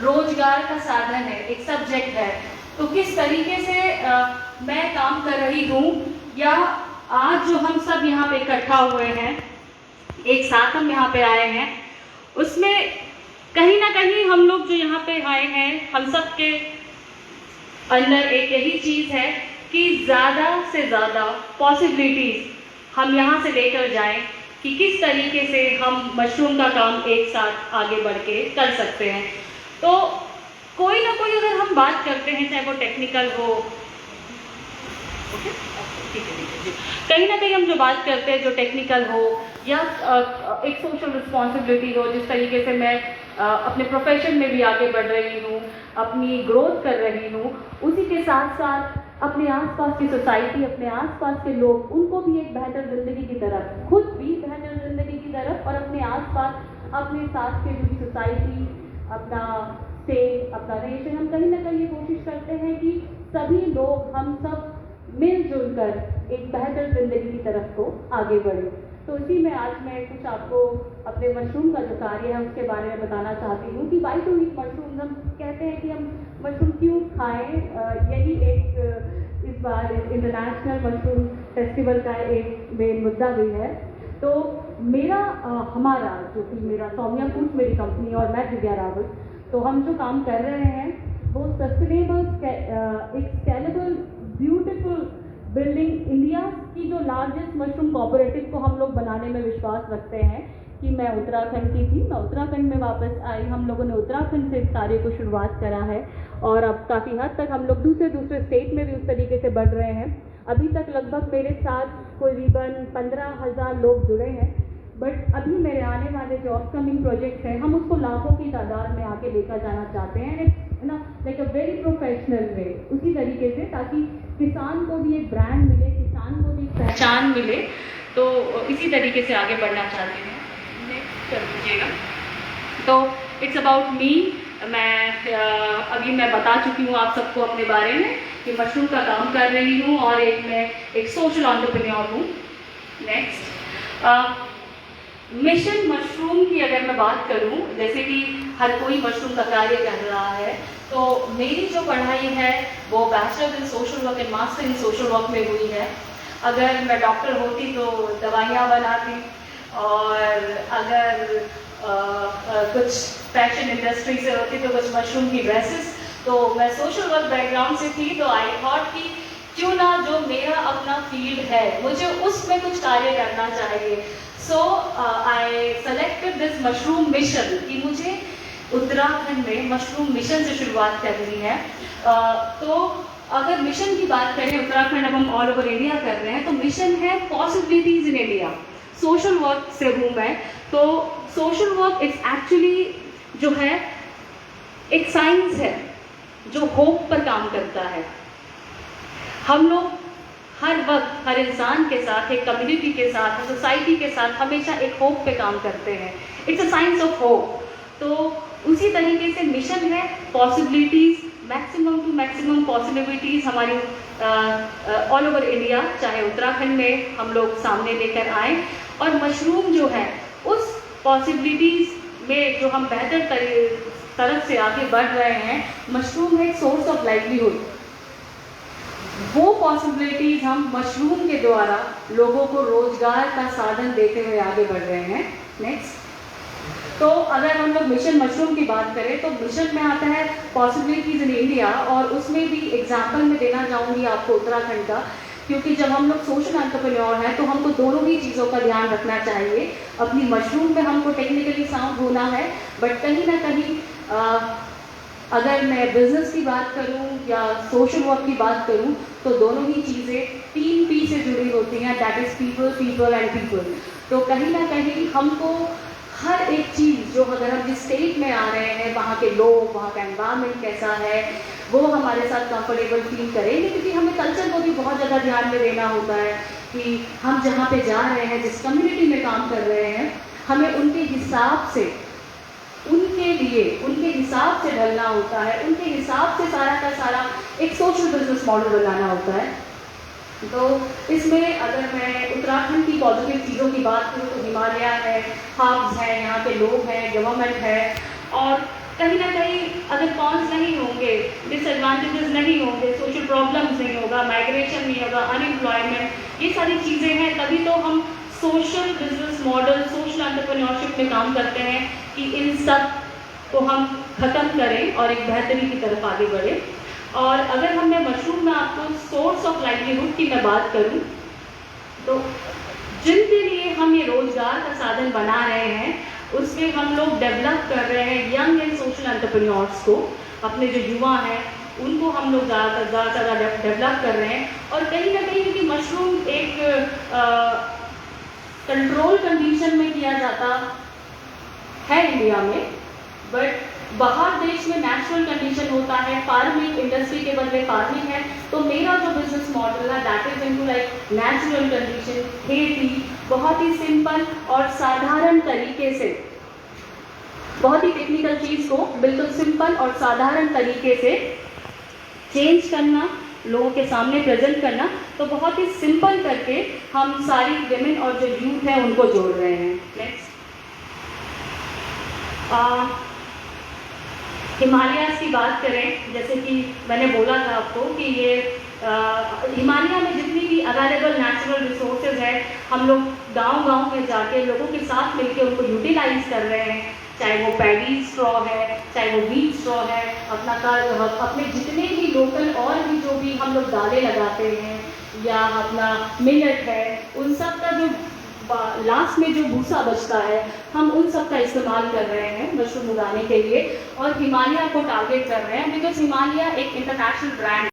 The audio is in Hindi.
रोजगार का साधन है, एक सब्जेक्ट है, तो किस तरीके से मैं काम कर रही हूँ, या आज जो हम सब यहाँ पे इकट्ठा हुए हैं, एक साथ हम यहाँ पे आए हैं, उसमें कहीं ना कहीं हम लोग जो यहाँ पे आए हैं, हम सब के अंदर एक यही चीज़ है कि ज़्यादा से ज़्यादा पॉसिबिलिटीज़ हम यहाँ से लेकर जाएं कि किस तरीके से हम मशरूम का काम एक साथ आगे बढ़ के कर सकते हैं। तो कोई ना कोई अगर हम बात करते हैं, चाहे वो टेक्निकल हो, कहीं ना कहीं हम जो बात करते हैं, जो टेक्निकल हो या एक सोशल रिस्पॉन्सिबिलिटी हो, जिस तरीके से मैं अपने प्रोफेशन में भी आगे बढ़ रही हूँ, अपनी ग्रोथ कर रही हूँ, उसी के साथ साथ अपने आसपास की सोसाइटी, अपने आसपास के लोग, उनको भी एक बेहतर ज़िंदगी की तरफ, खुद भी बेहतर ज़िंदगी की तरफ, और अपने आसपास, अपने साथ के जो सोसाइटी, अपना स्टेट, अपना नेशन, हम कहीं ना कहीं ये कोशिश करते हैं कि सभी लोग, हम सब मिलजुल कर एक बेहतर ज़िंदगी की तरफ को आगे बढ़े। तो इसी में आज मैं कुछ आपको अपने मशरूम का जो कार्य है उसके बारे में बताना चाहती हूँ कि वाई टू ईट मशरूम। हम कहते हैं कि हम मशरूम क्यों खाएं, यही एक इस बार इंटरनेशनल मशरूम फेस्टिवल का एक मेन मुद्दा भी है। तो हमारा जो कि मेरा सौम्या फूड्स मेरी कंपनी और मैं दिव्या रावत, तो हम जो काम कर रहे हैं वो सस्टेनेबल, एक स्केलेबल, ब्यूटीफुल बिल्डिंग, इंडिया की जो लार्जेस्ट मशरूम कोऑपरेटिव को हम लोग बनाने में विश्वास रखते हैं। कि मैं उत्तराखंड की थी, मैं उत्तराखंड में वापस आई, हम लोगों ने उत्तराखंड से इस कार्य को शुरुआत करा है और अब काफ़ी हद तक हम लोग दूसरे स्टेट में भी उस तरीके से बढ़ रहे हैं। अभी तक लगभग मेरे साथ करीबन 15,000 लोग जुड़े हैं, बट अभी मेरे आने वाले जो अपकमिंग प्रोजेक्ट्स हैं, हम उसको लाखों की तादाद में आके लेकर जाना चाहते हैं, ना like a very professional way, उसी तरीके से, ताकि किसान को भी एक ब्रांड मिले, किसान को भी एक पहचान मिले। तो इसी तरीके से आगे बढ़ना चाहते हैं। नेक्स्ट कर दीजिएगा। तो इट्स अबाउट मी। मैं बता चुकी हूँ आप सबको अपने बारे में कि मशरूम का काम कर रही हूँ और मैं एक सोशल एंटरप्रेन्योर हूँ। नेक्स्ट, मिशन मशरूम की अगर मैं बात करूं, जैसे कि हर कोई मशरूम का कार्य कर रहा है, तो मेरी जो पढ़ाई है वो bachelor in social work and master in social work में हुई है। अगर मैं डॉक्टर होती तो दवाइयाँ बनाती, और अगर कुछ फैशन इंडस्ट्री से होती तो कुछ मशरूम की ड्रेसेस। तो मैं सोशल वर्क बैकग्राउंड से थी, तो आई थॉट कि क्यों ना जो मेरा अपना फील्ड है मुझे उसमें कुछ कार्य करना चाहिए। So I selected this mushroom mission कि मुझे उत्तराखंड में मशरूम मिशन से शुरुआत करनी है। तो अगर मिशन की बात करें, उत्तराखंड अब हम ऑल ओवर इंडिया कर रहे हैं, तो मिशन है possibilities in India. Social work से हूँ मैं, तो सोशल वर्क इट्स एक्चुअली जो है एक साइंस है जो होप पर काम करता है। हम लोग हर वक्त हर इंसान के साथ, एक कम्युनिटी के साथ, सोसाइटी के साथ हमेशा एक होप पे काम करते हैं। It's a science of hope. तो उसी तरीके से मिशन है possibilities, maximum to maximum possibilities हमारी ऑल ओवर इंडिया, चाहे उत्तराखंड में हम लोग सामने लेकर आए। और मशरूम जो है उस पॉसिबिलिटीज़ में जो हम बेहतर तरफ से आगे बढ़ रहे हैं, मशरूम है एक सोर्स ऑफ लाइवलीहुड। वो पॉसिबिलिटीज हम मशरूम के द्वारा लोगों को रोजगार का साधन देते हुए आगे बढ़ रहे हैं। नेक्स्ट, तो अगर हम लोग मिशन मशरूम की बात करें, तो मिशन में आता है पॉसिबिलिटीज इन इंडिया, और उसमें भी एग्जाम्पल मैं देना चाहूँगी आपको उत्तराखंड का, क्योंकि जब हम लोग सोशल एंटरप्रेन्योर हैं तो हमको दोनों ही चीज़ों का ध्यान रखना चाहिए। अपनी मशरूम में हमको टेक्निकली साउंड होना है, बट कहीं ना कहीं अगर मैं बिजनेस की बात करूं या सोशल वर्क की बात करूं, तो दोनों ही चीज़ें 3 P से जुड़ी होती हैं, that is people, people and people. तो कहीं ना कहीं हमको हर एक चीज़, जो अगर हम जिस स्टेट में आ रहे हैं, वहाँ के लोग, वहाँ का एनवायरनमेंट कैसा है, वो हमारे साथ कंफर्टेबल फील करेंगे, क्योंकि हमें कल्चर को भी बहुत ज़्यादा ध्यान में देना होता है कि हम जहाँ पे जा रहे हैं, जिस कम्युनिटी में काम कर रहे हैं, हमें उनके हिसाब से, उनके हिसाब से ढलना होता है, उनके हिसाब से सारा का सारा एक सोशल बिजनेस मॉडल बनाना होता है। तो इसमें अगर मैं उत्तराखंड की पॉजिटिव चीज़ों की बात करूँ, तो हिमालय है, हब्स हैं, यहाँ के लोग हैं, गवर्नमेंट है, और कहीं ना कहीं अगर कॉन्स नहीं होंगे, डिसएडवांटेजेस नहीं होंगे, सोशल प्रॉब्लम्स नहीं होगा, माइग्रेशन नहीं होगा, अनएम्प्लॉयमेंट, ये सारी चीज़ें हैं, तभी तो हम social business model, social entrepreneurship में काम करते हैं कि इन सब को हम ख़त्म करें और एक बेहतरी की तरफ आगे बढ़े। और अगर हमने मशरूम में आपको सोर्स ऑफ लाइवलीहुड की मैं बात करूं, तो जिनके लिए हम ये रोजगार का साधन बना रहे हैं, उसमें हम लोग डेवलप कर रहे हैं यंग एंड सोशल एंटरप्रेन्योर्स को, अपने जो युवा हैं उनको हम लोग ज़्यादा डेवलप कर रहे हैं। और कहीं ना कहीं क्योंकि मशरूम एक कंट्रोल कंडीशन में किया जाता है इंडिया में, बट बाहर देश में नेचुरल कंडीशन होता है, फार्मिंग इंडस्ट्री के बदले फार्मिंग है। तो मेरा जो बिजनेस मॉडल है that is into like natural condition, खेती, बहुत ही सिंपल और साधारण तरीके से, बहुत ही टेक्निकल चीज़ को बिल्कुल सिंपल और साधारण तरीके से चेंज करना, लोगों के सामने प्रेजेंट करना। तो बहुत ही सिंपल करके हम सारी विमेन और जो यूथ है उनको जोड़ रहे हैं। नेक्स्ट, हिमालयाज़ की बात करें, जैसे कि मैंने बोला था आपको कि ये हिमालय में जितनी भी अवेलेबल नेचुरल रिसोर्सेज है, हम लोग गांव-गांव में जाके लोगों के साथ मिलके उनको यूटिलाइज कर रहे हैं। चाहे वो पैडी स्ट्रॉ है, चाहे वो व्हीट स्ट्रॉ है, अपने जितने भी लोकल और भी जो भी हम लोग दालें लगाते हैं या अपना मिलेट है, उन सब का जो लास्ट में जो भूसा बचता है, हम उन सब का इस्तेमाल कर रहे हैं मशरूम उगाने के लिए और हिमालय को टारगेट कर रहे हैं, बिकॉज हिमालय एक इंटरनेशनल ब्रांड